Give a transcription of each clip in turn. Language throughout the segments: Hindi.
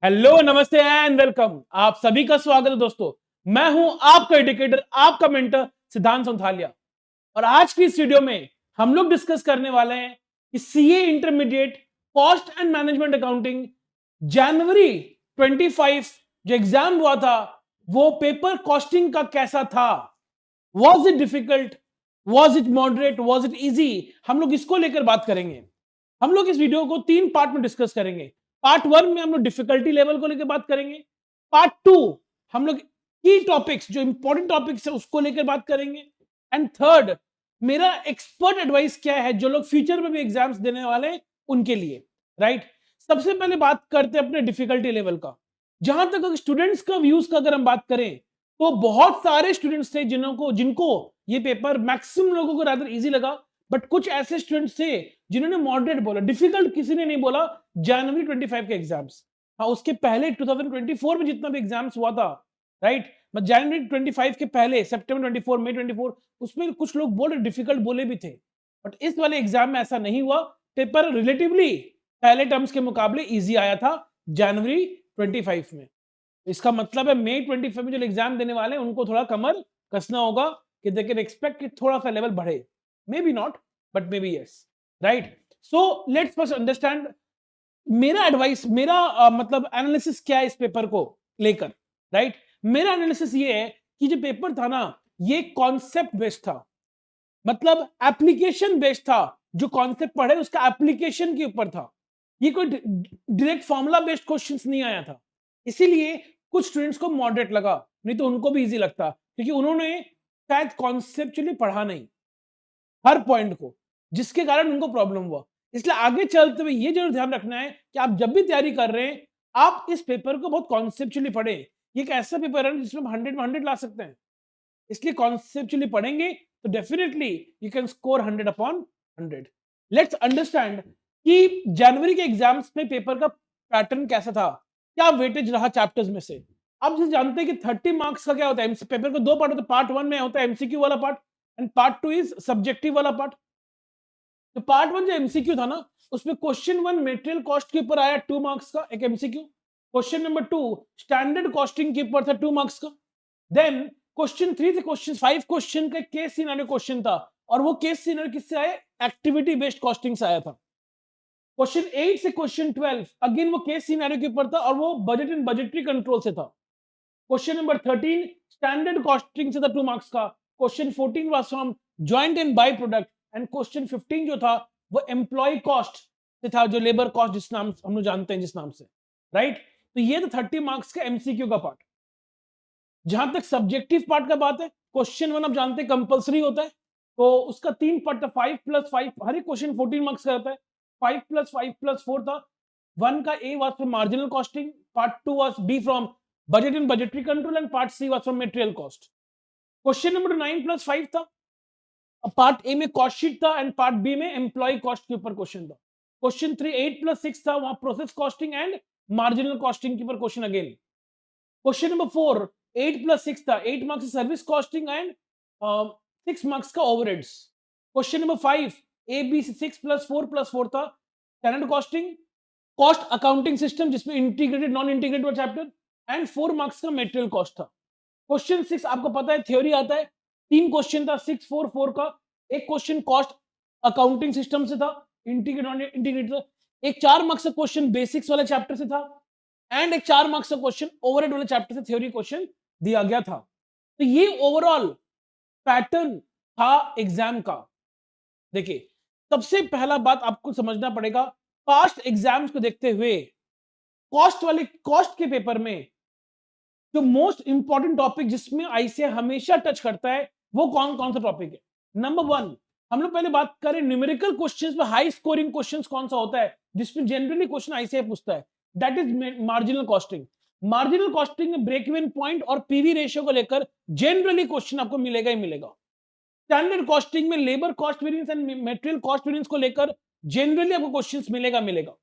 हेलो, नमस्ते एंड वेलकम। आप सभी का स्वागत है दोस्तों। मैं हूं आपका एजुकेटर, आपका मेंटर सिद्धांत संथालिया। और आज की इस वीडियो में हम लोग डिस्कस करने वाले हैं कि CA intermediate cost and management accounting जनवरी 25 जो एग्जाम हुआ था, वो पेपर कॉस्टिंग का कैसा था। Was it difficult, was it moderate, was it easy, हम लोग इसको लेकर बात करेंगे। हम लोग इस वीडियो को 3 पार्ट में डिस्कस करेंगे। पार्ट 1 में हम लोग डिफिकल्टी लेवल को लेकर बात करेंगे। पार्ट 2 हम लोग की टॉपिक्स, जो इंपॉर्टेंट टॉपिक्स है उसको लेकर बात करेंगे। एंड थर्ड, मेरा एक्सपर्ट एडवाइस क्या है जो लोग फ्यूचर में भी एग्जाम्स देने वाले हैं उनके लिए, राइट। सबसे पहले बात करते हैं अपने डिफिकल्टी लेवल का। जहां तक अगर स्टूडेंट्स का व्यूज का अगर हम बात करें, तो बहुत सारे स्टूडेंट्स थे जिनको ये पेपर मैक्सिमम लोगों को रादर इजी लगा। बट कुछ ऐसे स्टूडेंट्स थे जिन्होंने मॉडरेट बोला, डिफिकल्ट किसी ने नहीं बोला। जनवरी 25 के एग्जाम्स, हाँ उसके पहले 2024 में जितना भी एग्जाम्स हुआ था, राइट, बट जनवरी 25 के पहले सितंबर 24, मई 24, उसमें कुछ लोग बोले डिफिकल्ट बोले भी थे। बट इस वाले एग्जाम में ऐसा नहीं हुआ। पेपर रिलेटिवली पहले टर्म्स के मुकाबले इजी आया था जनवरी 25 में। इसका मतलब है मई 25 में जो एग्जाम देने वाले हैं उनको थोड़ा कमर कसना होगा कि दे कैन एक्सपेक्ट कि थोड़ा सा लेवल बढ़े। May be not, but may be yes, right. So let's first understand मेरा एडवाइस, मेरा मतलब एनालिसिस क्या है इस पेपर को लेकर, राइट। मेरा एनालिसिस ये है कि जो पेपर था ना, ये कॉन्सेप्ट बेस्ड था, मतलब एप्लीकेशन बेस्ड था। जो कॉन्सेप्ट पढ़े उसका एप्लीकेशन के ऊपर था। ये कोई डायरेक्ट फॉर्मूला बेस्ड क्वेश्चंस नहीं आया था। इसीलिए कुछ स्टूडेंट्स को मॉडरेट लगा, नहीं तो उनको भी इजी लगता, क्योंकि उन्होंने शायद कॉन्सेप्चुअली पढ़ा नहीं हर पॉइंट को, जिसके कारण उनको प्रॉब्लम हुआ। इसलिए आगे चलते हुए ये जरूर ध्यान रखना है कि आप जब भी तैयारी कर रहे हैं, आप इस पेपर को बहुत कॉन्सेप्चुअली पढ़े। ये एक ऐसा पेपर है जिसमें हम 100 में 100 ला सकते हैं। इसलिए कॉन्सेप्चुअली पढ़ेंगे तो definitely you can score 100 upon 100। Let's understand कि जनवरी के एग्जाम्स में पेपर का पैटर्न कैसा था, क्या वेटेज रहा चैप्टर्स में से। आप जैसे जानते हैं कि 30 मार्क्स का क्या होता है, पेपर को 2 पार्ट होता है। पार्ट 1 में होता है एमसीक्यू वाला part, and part 2 is subjective वाला पार्ट। तो पार्ट 1 जो एमसीक्यू था ना, उसमें क्वेश्चन 1 मेटेरियल कॉस्ट के ऊपर आया 2 मार्क्स का एक MCQ. Question number 2 standard costing के ऊपर था 2 मार्क्स का। देन क्वेश्चन 3 से क्वेश्चन 5 क्वेश्चन का केस सिनेरियो क्वेश्चन था, और वो केस सिनेरियो किससे आए, एक्टिविटी बेस्ड कॉस्टिंग से आया था। क्वेश्चन 8 से क्वेश्चन 12 अगेन वो केस सिनेरियो के ऊपर था, और वो बजट एंड बजटरी कंट्रोल से था। क्वेश्चन नंबर 13 स्टैंडर्ड कॉस्टिंग से था 2 मार्क्स का। Question 14 was from joint and by product, and question 15 जो था वो एम्प्लॉय कॉस्ट से था, जो लेबर कॉस्ट जिस नाम हम लोग जानते हैं जिस नाम से, राइट। तो ये था 30 मार्क्स का एमसीक्यू का पार्ट। जहां तक सब्जेक्टिव पार्ट का बात है, क्वेश्चन 1 आप जानते हैं कंपलसरी होता है, तो उसका 3 पार्ट था, 5+5, हर एक क्वेश्चन 14 मार्क्स का रहता है। 5+5+4 था। 1 का A was from marginal costing, part 2 was B from budget and budgetary control, and part C was from material cost. Question number 9+5 था। पार्ट ए में कॉस्ट शीट था, एंड पार्ट बी में एम्प्लॉय कॉस्ट के ऊपर क्वेश्चन था। क्वेश्चन 3 8+6 था, वहां process costing and marginal costing के ऊपर क्वेश्चन अगेन। क्वेश्चन नंबर 4 8+6 था, 8 marks service costing and 6 marks का overheads. Question number 5 A B 6+4+4 था, standard costing, cost accounting system जिसमें integrated non integrated chapter, and 4 marks का मटेरियल कॉस्ट था। क्वेश्चन 6 आपको पता है थ्योरी आता है, 3 क्वेश्चन था 6 4 4 का। एक क्वेश्चन कॉस्ट अकाउंटिंग सिस्टम से था, इंटीग्रेटेड नॉन इंटीग्रेटेड। एक 4 मार्क्स का क्वेश्चन बेसिक्स वाले चैप्टर से था, एंड एक 4 मार्क्स का क्वेश्चन ओवरहेड वाले चैप्टर से थ्योरी क्वेश्चन दिया गया था। तो ये ओवरऑल पैटर्न था एग्जाम का। देखिए, सबसे पहला बात आपको समझना पड़ेगा, पास्ट एग्जाम्स को देखते हुए कॉस्ट के पेपर में जो मोस्ट इंपॉर्टेंट टॉपिक जिसमें आईसीए हमेशा टच करता है, वो कौन कौन सा टॉपिक है। नंबर 1, हम लोग पहले बात करें न्यूमेरिकल क्वेश्चंस में हाई स्कोरिंग क्वेश्चंस कौन सा होता है जिसमें जनरली क्वेश्चन आईसीए पूछता है, that is marginal costing. Marginal costing में ब्रेक इवन पॉइंट और पीवी रेशियो को लेकर जनरली क्वेश्चन आपको मिलेगा ही मिलेगा। स्टैंडर्ड कॉस्टिंग में labour cost variance and material cost variance को लेकर जनरली आपको क्वेश्चंस मिलेगा मिलेगा।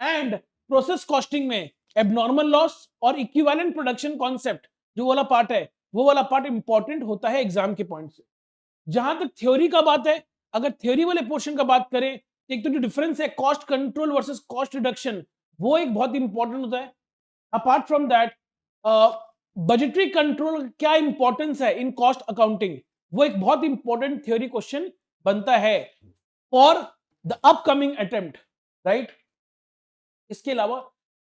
एंड प्रोसेस कॉस्टिंग में एबनॉर्मल लॉस और इक्विवेलेंट प्रोडक्शन कॉन्सेप्ट जो वाला पार्ट है, वो वाला पार्ट इंपॉर्टेंट होता है एग्जाम के पॉइंट से। जहां तक थ्योरी का बात है, अगर थ्योरी वाले पोर्शन का बात करें, एक तो जो डिफरेंस है cost control versus cost reduction, वो एक बहुत इंपॉर्टेंट होता है। Apart from that budgetary control क्या इंपॉर्टेंस है इन कॉस्ट अकाउंटिंग, वो एक बहुत इंपॉर्टेंट थ्योरी क्वेश्चन बनता है for the upcoming attempt, right. इसके अलावा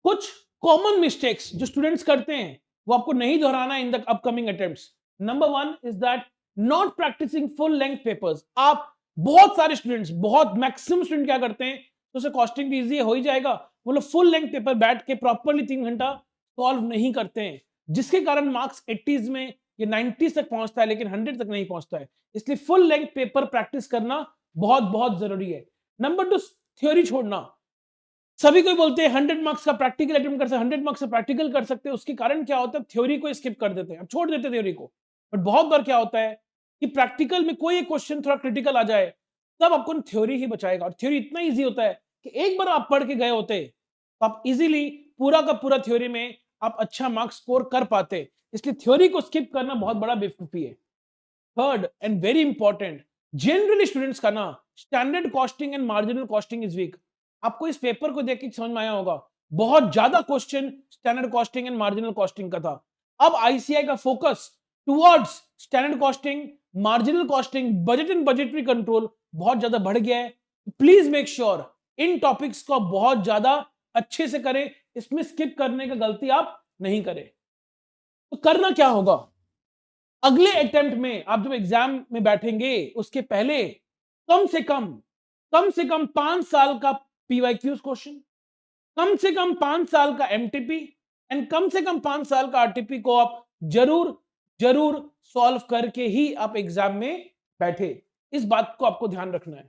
कुछ कॉमन मिस्टेक्स जो स्टूडेंट्स करते हैं वो आपको नहीं दोहराना in the upcoming attempts. Number one is that not practising full length papers. आप बहुत सारे स्टूडेंट्स, बहुत मैक्सिमम स्टूडेंट क्या करते हैं, तो उसे कॉस्टिंग भी इजी हो ही जाएगा, वो लोग फुल लेंथ पेपर बैठ के प्रॉपरली 3 घंटा सॉल्व नहीं करते हैं, जिसके कारण मार्क्स 80s में या 90s तक पहुंचता है लेकिन 100 तक नहीं पहुंचता है। इसलिए फुल लेंथ पेपर प्रैक्टिस करना बहुत बहुत जरूरी है। नंबर टू, थ्योरी छोड़ना। सभी कोई बोलते हैं 100 मार्क्स का प्रैक्टिकल अटेम्प्ट कर सकते, 100 मार्क्स का प्रैक्टिकल कर सकते हैं, उसके कारण क्या होता है, थ्योरी को स्किप कर देते हैं, अब छोड़ देते हैं थ्योरी को। बट बहुत बार क्या होता है कि प्रैक्टिकल में कोई एक क्वेश्चन थोड़ा क्रिटिकल आ जाए, तब आपको थ्योरी ही बचाएगा। और थ्योरी इतना इजी होता है कि एक बार आप पढ़ के गए होते तो आप इजीली पूरा का पूरा थ्योरी में आप अच्छा मार्क्स स्कोर कर पाते। इसलिए थ्योरी को स्किप करना बहुत बड़ा बेवकूफी है। Third and very important, generally students का ना standard costing and marginal costing is weak. आपको इस पेपर को देख के समझ में आया होगा, बहुत ज्यादा question standard costing and marginal costing का था। अब आईसीआई का focus towards standard costing, marginal costing, budget and budgetary control बहुत ज्यादा बढ़ गया है। Please make sure in topics को बहुत ज्यादा अच्छे से करें, इसमें स्किप करने का गलती आप नहीं करें। तो करना क्या होगा, अगले अटेम्प्ट में आप जब एग्जाम में बैठेंगे उसके पहले कम से कम 5 साल का पीवाईक्यूज क्वेश्चन, कम से कम 5 साल का एमटीपी एंड कम से कम 5 साल का आरटीपी को आप जरूर जरूर सॉल्व करके ही आप एग्जाम में बैठे। इस बात को आपको ध्यान रखना है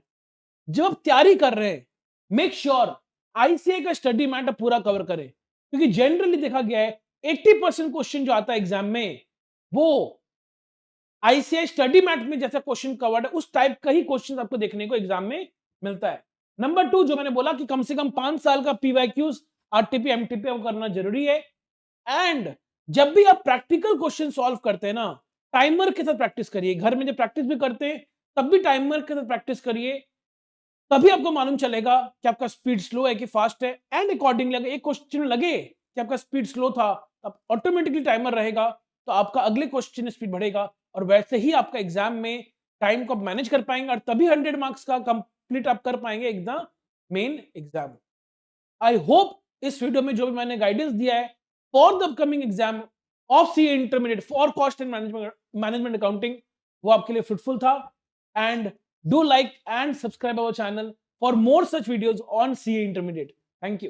जब आप तैयारी कर रहे हैं। मेक श्योर आईसीआई का स्टडी मैटर पूरा कवर करें, क्योंकि जनरली देखा गया है 80% क्वेश्चन जो आता है एग्जाम में वो आईसीआई स्टडी मैट में जैसा क्वेश्चन कवर्ड है उस टाइप का ही क्वेश्चन आपको देखने को एग्जाम में मिलता है। नंबर टू, जो मैंने बोला कि कम से कम 5 साल का पीवाईक्यूज, आरटीपी, एमटीपी आपको करना जरूरी है। एंड जब भी आप प्रैक्टिकल क्वेश्चन सॉल्व करते हैं ना, टाइमर के साथ प्रैक्टिस करिए। घर में जब प्रैक्टिस भी करते हैं तब भी टाइमर के साथ प्रैक्टिस करिए, तभी आपको मालूम चलेगा कि आपका स्पीड स्लो है कि फास्ट है। एंड अकॉर्डिंगली अगर एक क्वेश्चन लगे कि आपका स्पीड स्लो था, तब ऑटोमेटिकली टाइमर रहेगा, तो आपका अगले क्वेश्चन स्पीड बढ़ेगा और वैसे ही आपका एग्जाम में टाइम को आप मैनेज कर पाएंगे और तभी 100 मार्क्स का कंप्लीट आप कर पाएंगे exam, main exam. I hope इस वीडियो में जो भी मैंने गाइडेंस दिया है for the upcoming exam of CA intermediate for cost and management accounting, वो आपके लिए फ्रूटफुल था। And do like and subscribe our channel for more such videos on CA intermediate. Thank you.